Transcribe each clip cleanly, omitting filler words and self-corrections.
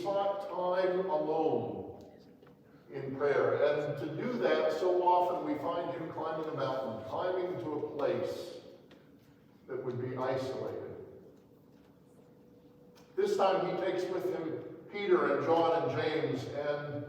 sought time alone in prayer. And to do that, so often we find him climbing a mountain, climbing to a place that would be isolated. This time he takes with him Peter and John and James, and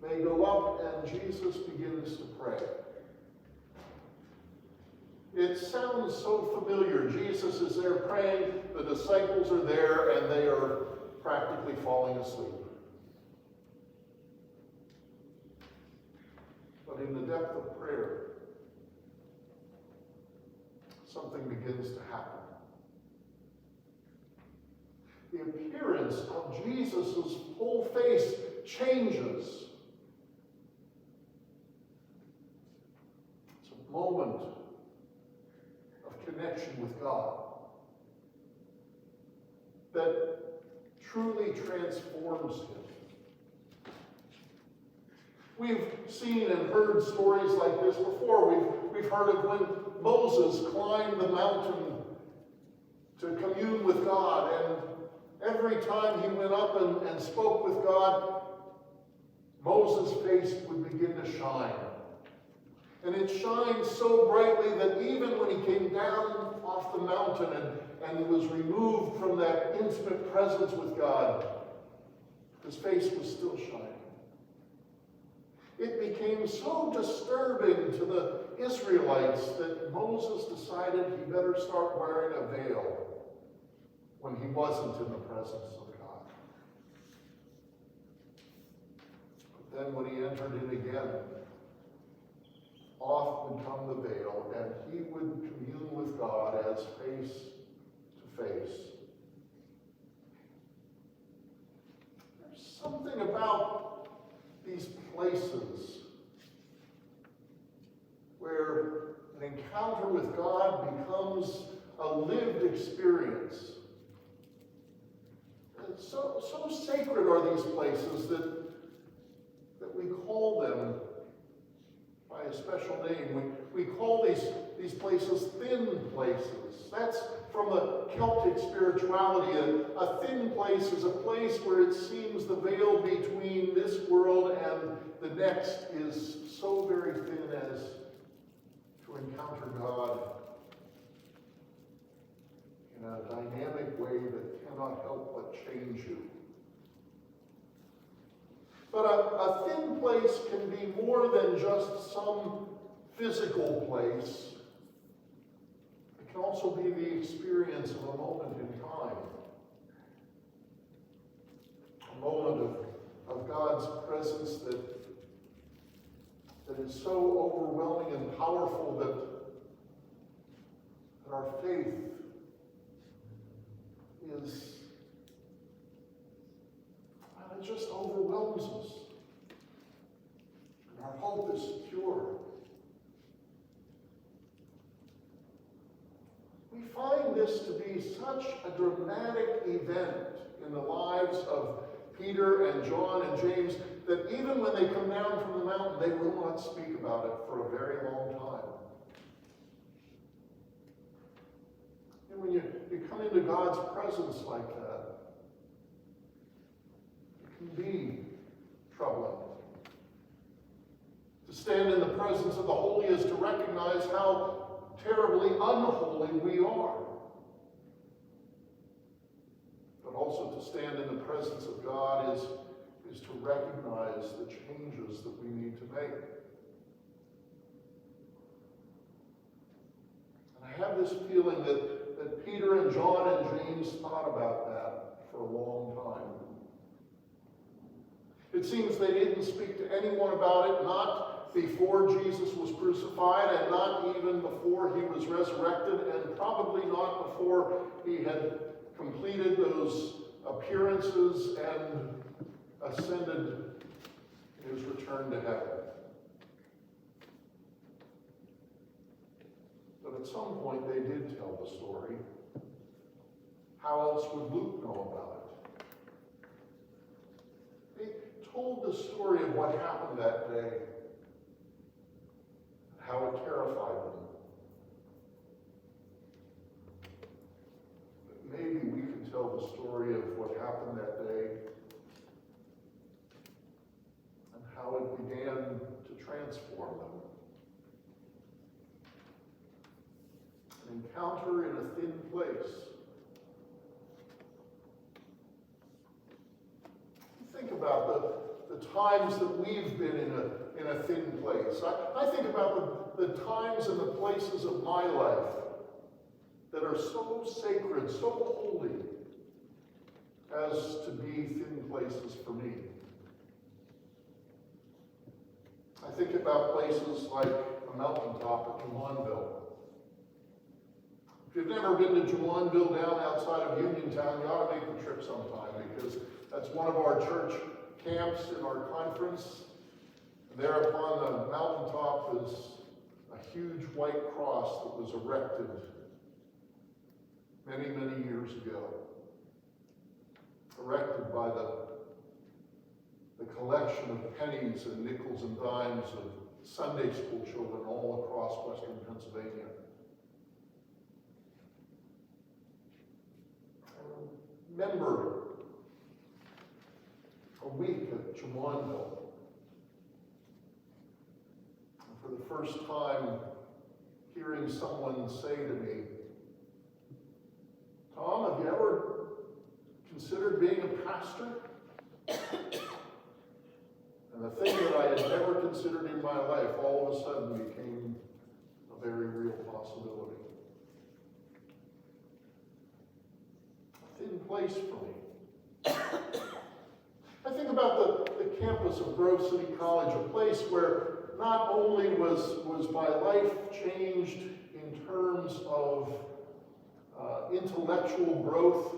they go up and Jesus begins to pray. It sounds so familiar. Jesus is there praying, the disciples are there, and they are practically falling asleep. But in the depth of prayer, something begins to happen. The appearance of Jesus' whole face changes. It's a moment of connection with God that truly transforms him. We've seen and heard stories like this before. We've heard of when Moses climbed the mountain to commune with God, and every time he went up and spoke with God, Moses' face would begin to shine. And it shined so brightly that even when he came down off the mountain and was removed from that intimate presence with God, his face was still shining. It became so disturbing to the Israelites that Moses decided he better start wearing a veil when he wasn't in the presence of God. But then when he entered it again, off would come the veil, and he would commune with God as face to face. There's something about these places where an encounter with God becomes a lived experience. And so sacred are these places that we call them by a special name. We call these places thin places. That's from the Celtic spirituality. A thin place is a place where it seems the veil between this world and the next is so very thin as to encounter God in a dynamic way that cannot help but change you. But a thin place can be more than just some physical place. It can also be the experience of a moment in time. A moment of God's presence that is so overwhelming and powerful that our faith is, it just overwhelms us. And our hope is secure. We find this to be such a dramatic event in the lives of Peter and John and James that even when they come down from the mountain, they will not speak about it for a very long time. And when you come into God's presence like that, it can be troubling. To stand in the presence of the holy is to recognize how terribly unholy we are. But also to stand in the presence of God is to recognize the changes that we need to make. And I have this feeling that Peter and John and James thought about that for a long time. It seems they didn't speak to anyone about it, not before Jesus was crucified, and not even before he was resurrected, and probably not before he had completed those appearances and ascended in his return to heaven. But at some point they did tell the story. How else would Luke know about it? They told the story of what happened that day, how it terrified them. But maybe we can tell the story of what happened happened that day and how it began to transform them. An encounter in a thin place. Think about the times that we've been in a thin place. I think about the times and the places of my life that are so sacred, so holy, as to be thin places for me. I think about places like a mountaintop at Jumonville. If you've never been to Jumonville down outside of Uniontown, you ought to make the trip sometime, because that's one of our church camps in our conference. There upon the mountaintop is a huge white cross that was erected many, many years ago. Erected by the collection of pennies and nickels and dimes of Sunday school children all across western Pennsylvania. I remember a week at Jumonville. For the first time, hearing someone say to me, "Tom, have you ever considered being a pastor?" And the thing that I had never considered in my life all of a sudden became a very real possibility. A thin place for me. I think about the campus of Grove City College, a place where not only was my life changed in terms of intellectual growth,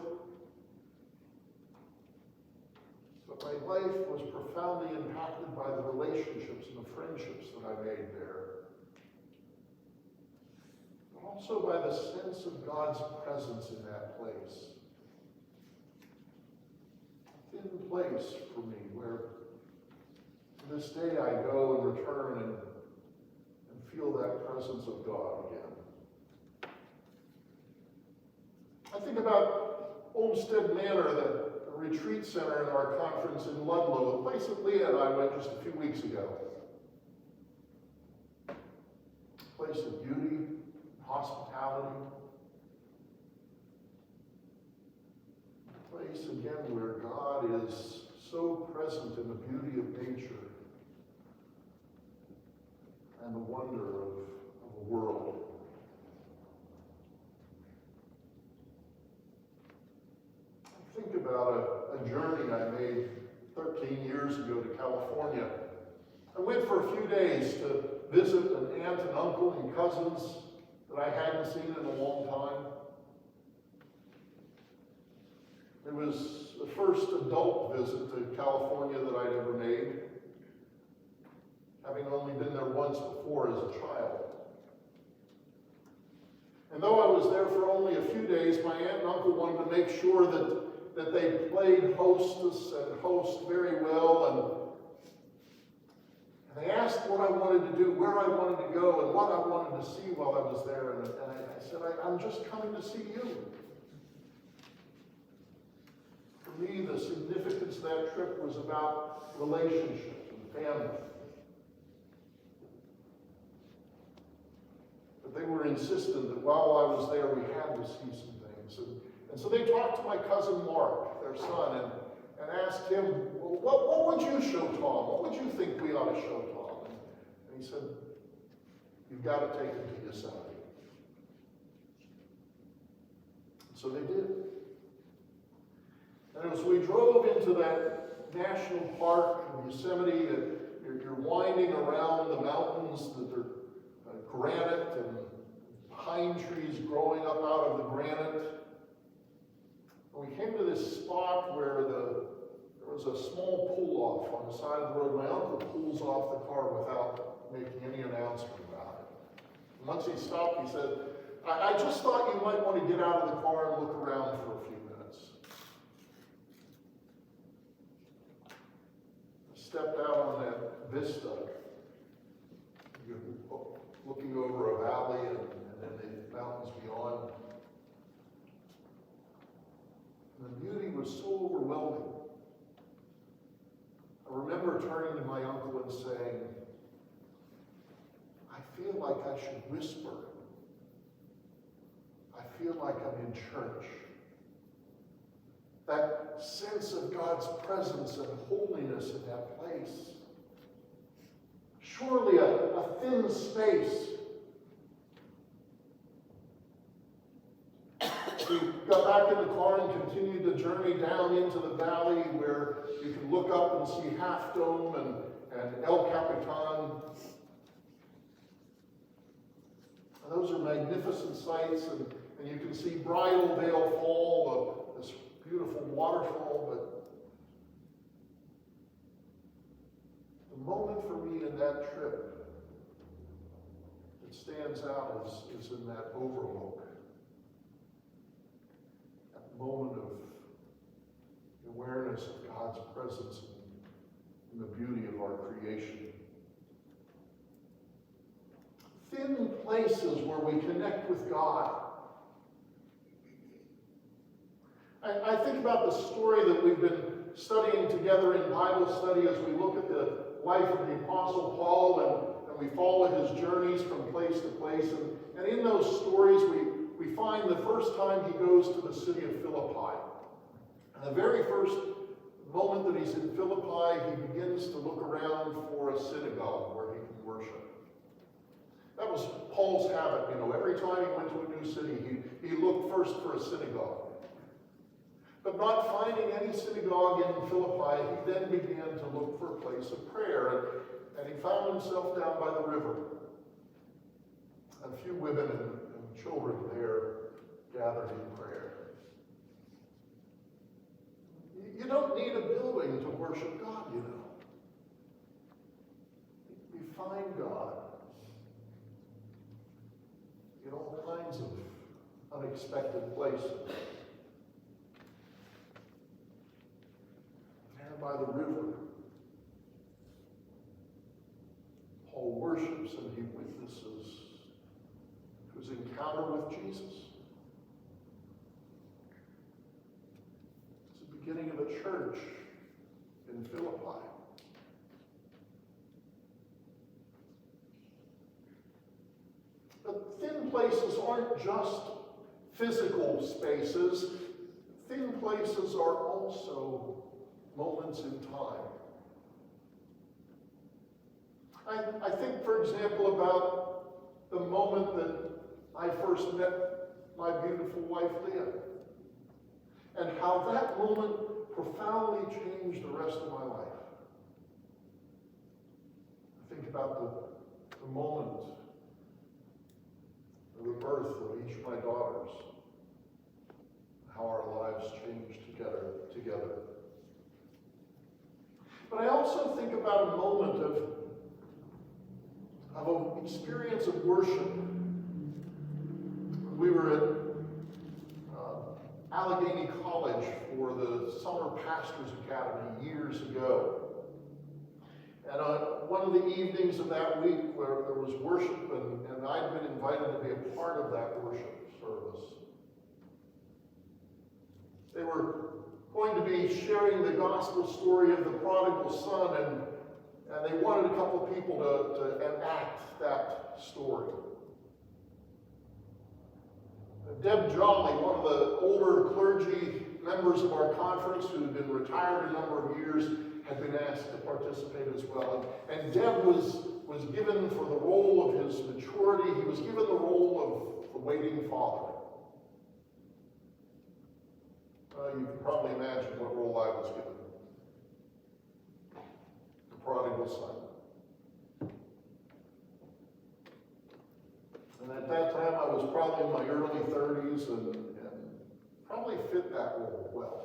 but my life was profoundly impacted by the relationships and the friendships that I made there. But also by the sense of God's presence in that place. A thin place for me where to this day I go and return and feel that presence of God again. I think about Olmsted Manor, the retreat center in our conference in Ludlow, a place that Leah and I went just a few weeks ago. A place of beauty, hospitality. A place, again, where God is so present in the beauty of nature and the wonder of a world. Think about a journey I made 13 years ago to California. I went for a few days to visit an aunt and uncle and cousins that I hadn't seen in a long time. It was the first adult visit to California that I'd ever made, having only been there once before as a child. And though I was there for only a few days, my aunt and uncle wanted to make sure that they played hostess and host very well, and they asked what I wanted to do, where I wanted to go, and what I wanted to see while I was there. And I said, I'm just coming to see you. For me, the significance of that trip was about relationships and family. But they were insistent that while I was there, we had to see some things. And so they talked to my cousin Mark, their son, and asked him, well, what would you show Tom? What would you think we ought to show Tom? And he said, you've got to take him to Yosemite. And so they did. And as we drove into that national park in Yosemite, you're winding around the mountains that are granite and pine trees growing up out of the granite. And we came to this spot where there was a small pull-off on the side of the road. My uncle pulls off the car without making any announcement about it. And once he stopped, he said, I just thought you might want to get out of the car and look around for a few minutes. I stepped out on that vista, looking over a valley and then the mountains beyond. And the beauty was so overwhelming. I remember turning to my uncle and saying, I feel like I should whisper. I feel like I'm in church. That sense of God's presence and holiness in that place. Surely a thin space. We got back in the car and continued the journey down into the valley where you can look up and see Half Dome and El Capitan. And those are magnificent sights, and you can see Bridal Veil Fall, this beautiful waterfall, but the moment for me in that trip that stands out is in that overlook. Moment of awareness of God's presence in the beauty of our creation. Thin places where we connect with God. I think about the story that we've been studying together in Bible study as we look at the life of the Apostle Paul and we follow his journeys from place to place. And in those stories, we find the first time he goes to the city of Philippi. And the very first moment that he's in Philippi, he begins to look around for a synagogue where he can worship. That was Paul's habit, every time he went to a new city, he looked first for a synagogue. But not finding any synagogue in Philippi, he then began to look for a place of prayer, and he found himself down by the river. A few women and children there gathered in prayer. You don't need a building to worship God, We find God in all kinds of unexpected places. There by the river, Paul worships and he witnesses his encounter with Jesus. It's the beginning of a church in Philippi. But thin places aren't just physical spaces. Thin places are also moments in time. I think, for example, about the moment that I first met my beautiful wife, Leah, and how that moment profoundly changed the rest of my life. I think about the moment of the birth of each of my daughters, how our lives changed together. But I also think about a moment of an experience of worship. We were at Allegheny College for the Summer Pastors Academy years ago. And one of the evenings of that week where there was worship, and I'd been invited to be a part of that worship service. They were going to be sharing the gospel story of the prodigal son, and they wanted a couple of people to enact that story. Deb Jolly, one of the older clergy members of our conference who had been retired a number of years, had been asked to participate as well. And Deb was given, for the role of his maturity, he was given the role of the waiting father. You can probably imagine what role I was given. The prodigal son. And at that time, I was probably in my early 30s and probably fit that role well.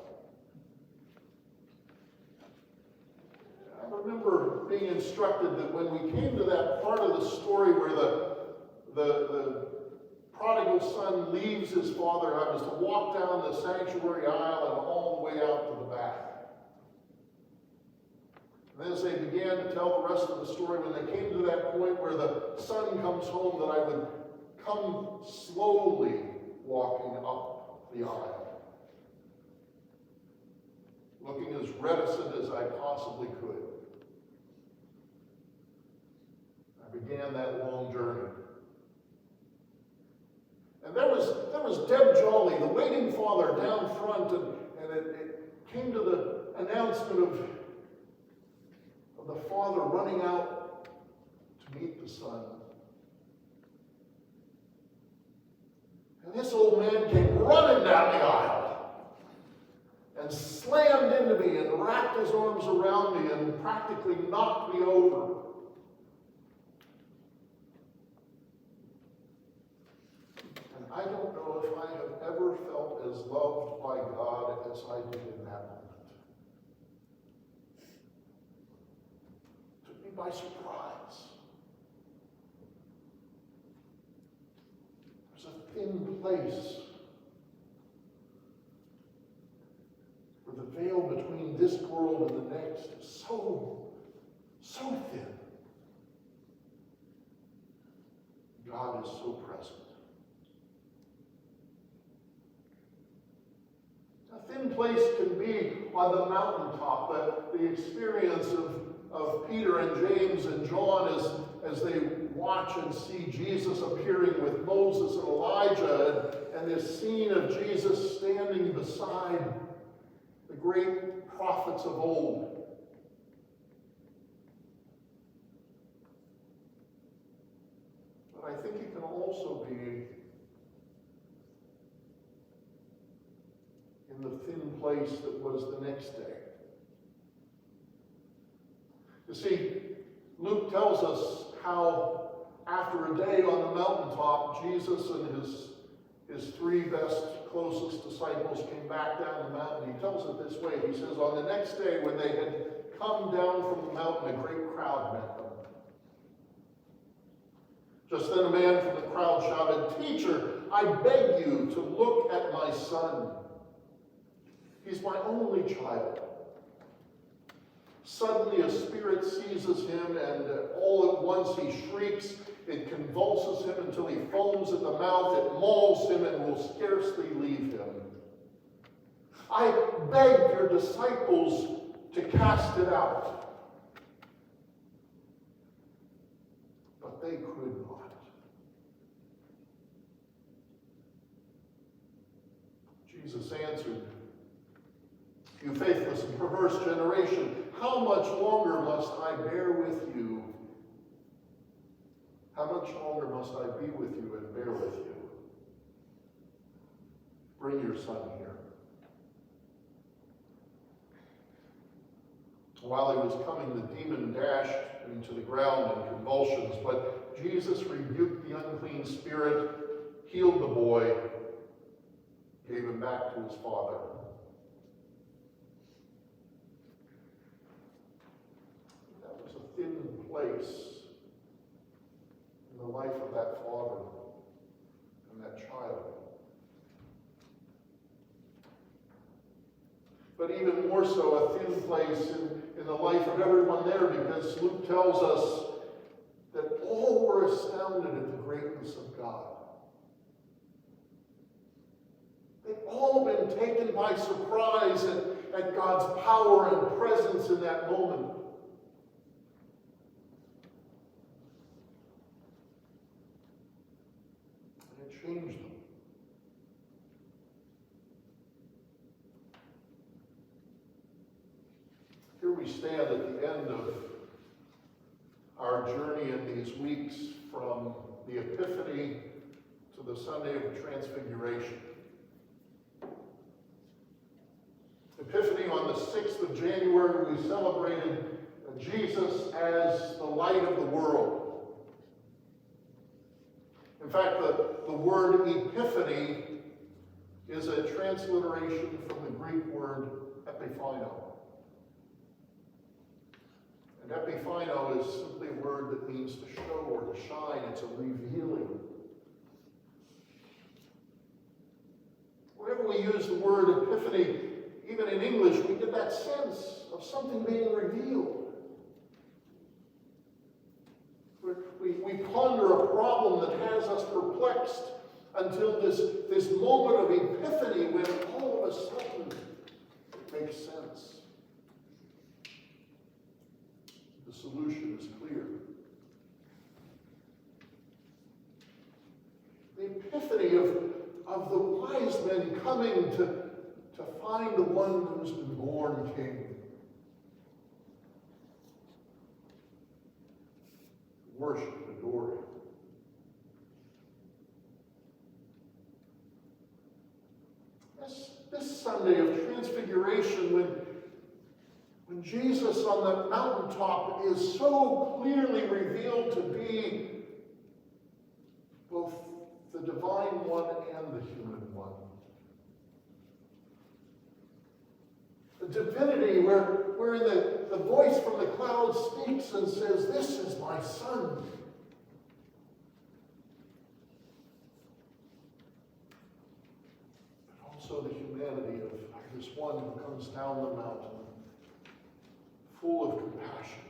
I remember being instructed that when we came to that part of the story where the prodigal son leaves his father, I was to walk down the sanctuary aisle and all the way out to the back. And as they began to tell the rest of the story, when they came to that point where the son comes home, that I would come slowly walking up the aisle. looking as reticent as I possibly could. I began that long journey. And there was Deb Jolly, the waiting father, down front, and it came to the announcement of the father running out to meet the son. And this old man came running down the aisle and slammed into me and wrapped his arms around me and practically knocked me over. And I don't know if I have ever felt as loved by God as I did in that moment. It took me by surprise. There's a thin place where the veil between this world and the next is so thin. God is so present. A thin place can be on the mountaintop, the experience of Peter and James and John as they watch and see Jesus appearing with Moses and Elijah, and this scene of Jesus standing beside the great prophets of old. But I think it can also be in the thin place that was the next day. You see, Luke tells us how after a day on the mountaintop, Jesus and his three best, closest disciples came back down the mountain. He tells it this way. He says, on the next day when they had come down from the mountain, a great crowd met them. Just then a man from the crowd shouted, "Teacher, I beg you to look at my son. He's my only child." Suddenly a spirit seizes him, and all at once he shrieks. It convulses him until he foams at the mouth. It mauls him and will scarcely leave him. I begged your disciples to cast it out, but they could not. Jesus answered, "You faithless and perverse generation, how much longer must I bear with you? How much longer must I be with you and bear with you? Bring your son here." While he was coming, the demon dashed him to the ground in convulsions, but Jesus rebuked the unclean spirit, healed the boy, gave him back to his father. That was a thin place in the life of that father and that child. But even more so, a thin place in the life of everyone there, because Luke tells us that all were astounded at the greatness of God. They've all been taken by surprise at God's power and presence in that moment. And it changed them. Here we stand at the end of our journey in these weeks from the Epiphany to the Sunday of Transfiguration. Epiphany, on the 6th of January, we celebrated Jesus as the light of the world. In fact, the word epiphany is a transliteration from the Greek word epiphino. And epiphino is simply a word that means to show or to shine. It's a revealing. Whenever we use the word epiphany, even in English, we get that sense of something being revealed. We ponder a problem that has us perplexed until this moment of epiphany when all of a sudden it makes sense. solution is clear. The epiphany of the wise men coming to find the one who's been born king. Worship and adore him. This Sunday of Transfiguration, when Jesus on the mountaintop is so clearly revealed to be both the divine one and the human one. The divinity wherein the voice from the cloud speaks and says, "This is my son." But also the humanity of this one who comes down the mountain, full of compassion.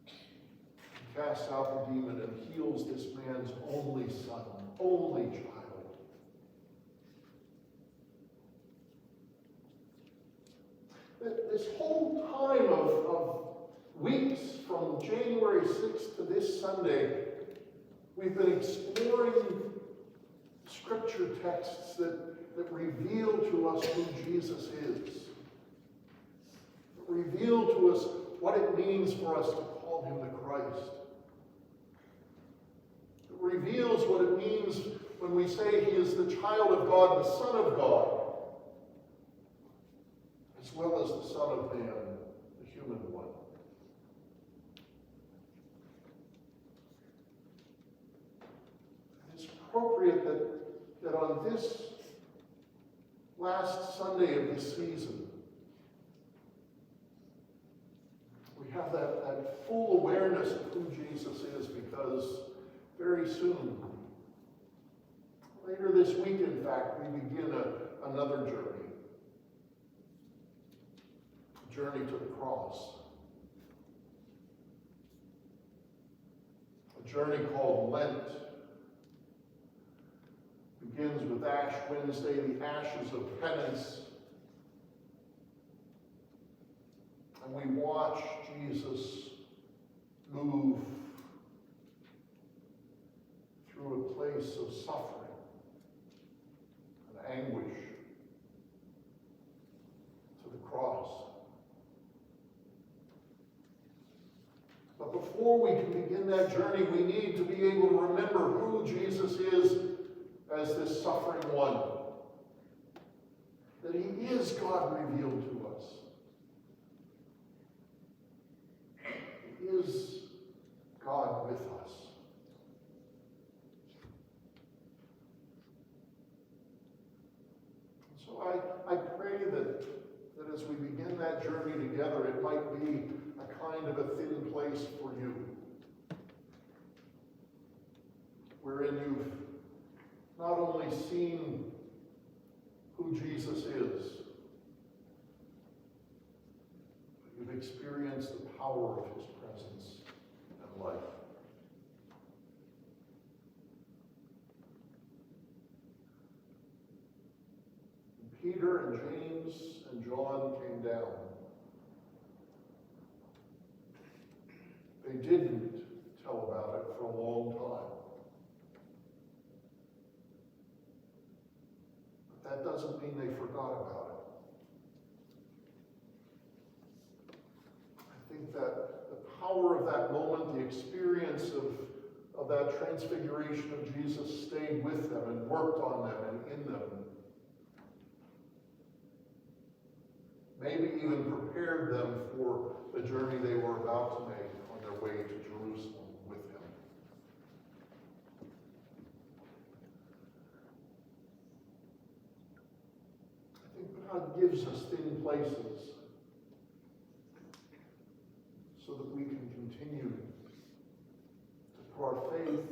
He casts out the demon and heals this man's only son, only child. This whole time of weeks from January 6th to this Sunday, we've been exploring scripture texts that reveal to us who Jesus is. That reveal to us what it means for us to call him the Christ. It reveals what it means when we say he is the child of God, the Son of God, as well as the Son of Man, the human one. It's appropriate that on this last Sunday of this season, we have that full awareness of who Jesus is, because very soon, later this week in fact, we begin another journey. A journey to the cross. A journey called Lent. Begins with Ash Wednesday, the ashes of penance. And we watch Jesus move through a place of suffering and anguish to the cross. But before we can begin that journey, we need to be able to remember who Jesus is as this suffering one. That he is God revealed to us. He is God with us. So I pray that as we begin that journey together, it might be a kind of a thin place for you, wherein you've not only seen who Jesus is, but you've experienced the power of his presence and life. And Peter and James and John came down. They didn't tell about it for a long time. That doesn't mean they forgot about it. I think that the power of that moment, the experience of that transfiguration of Jesus stayed with them and worked on them and in them. Maybe even prepared them for the journey they were about to make on their way to Jerusalem with him. God gives us thin places so that we can continue to put our faith,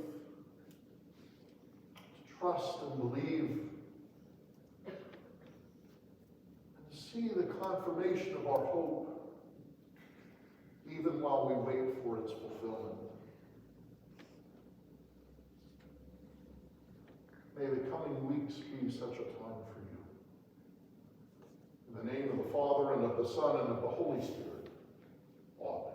to trust and believe, and to see the confirmation of our hope even while we wait for its fulfillment. May the coming weeks be such a time for you. In the name of the Father, and of the Son, and of the Holy Spirit. Father.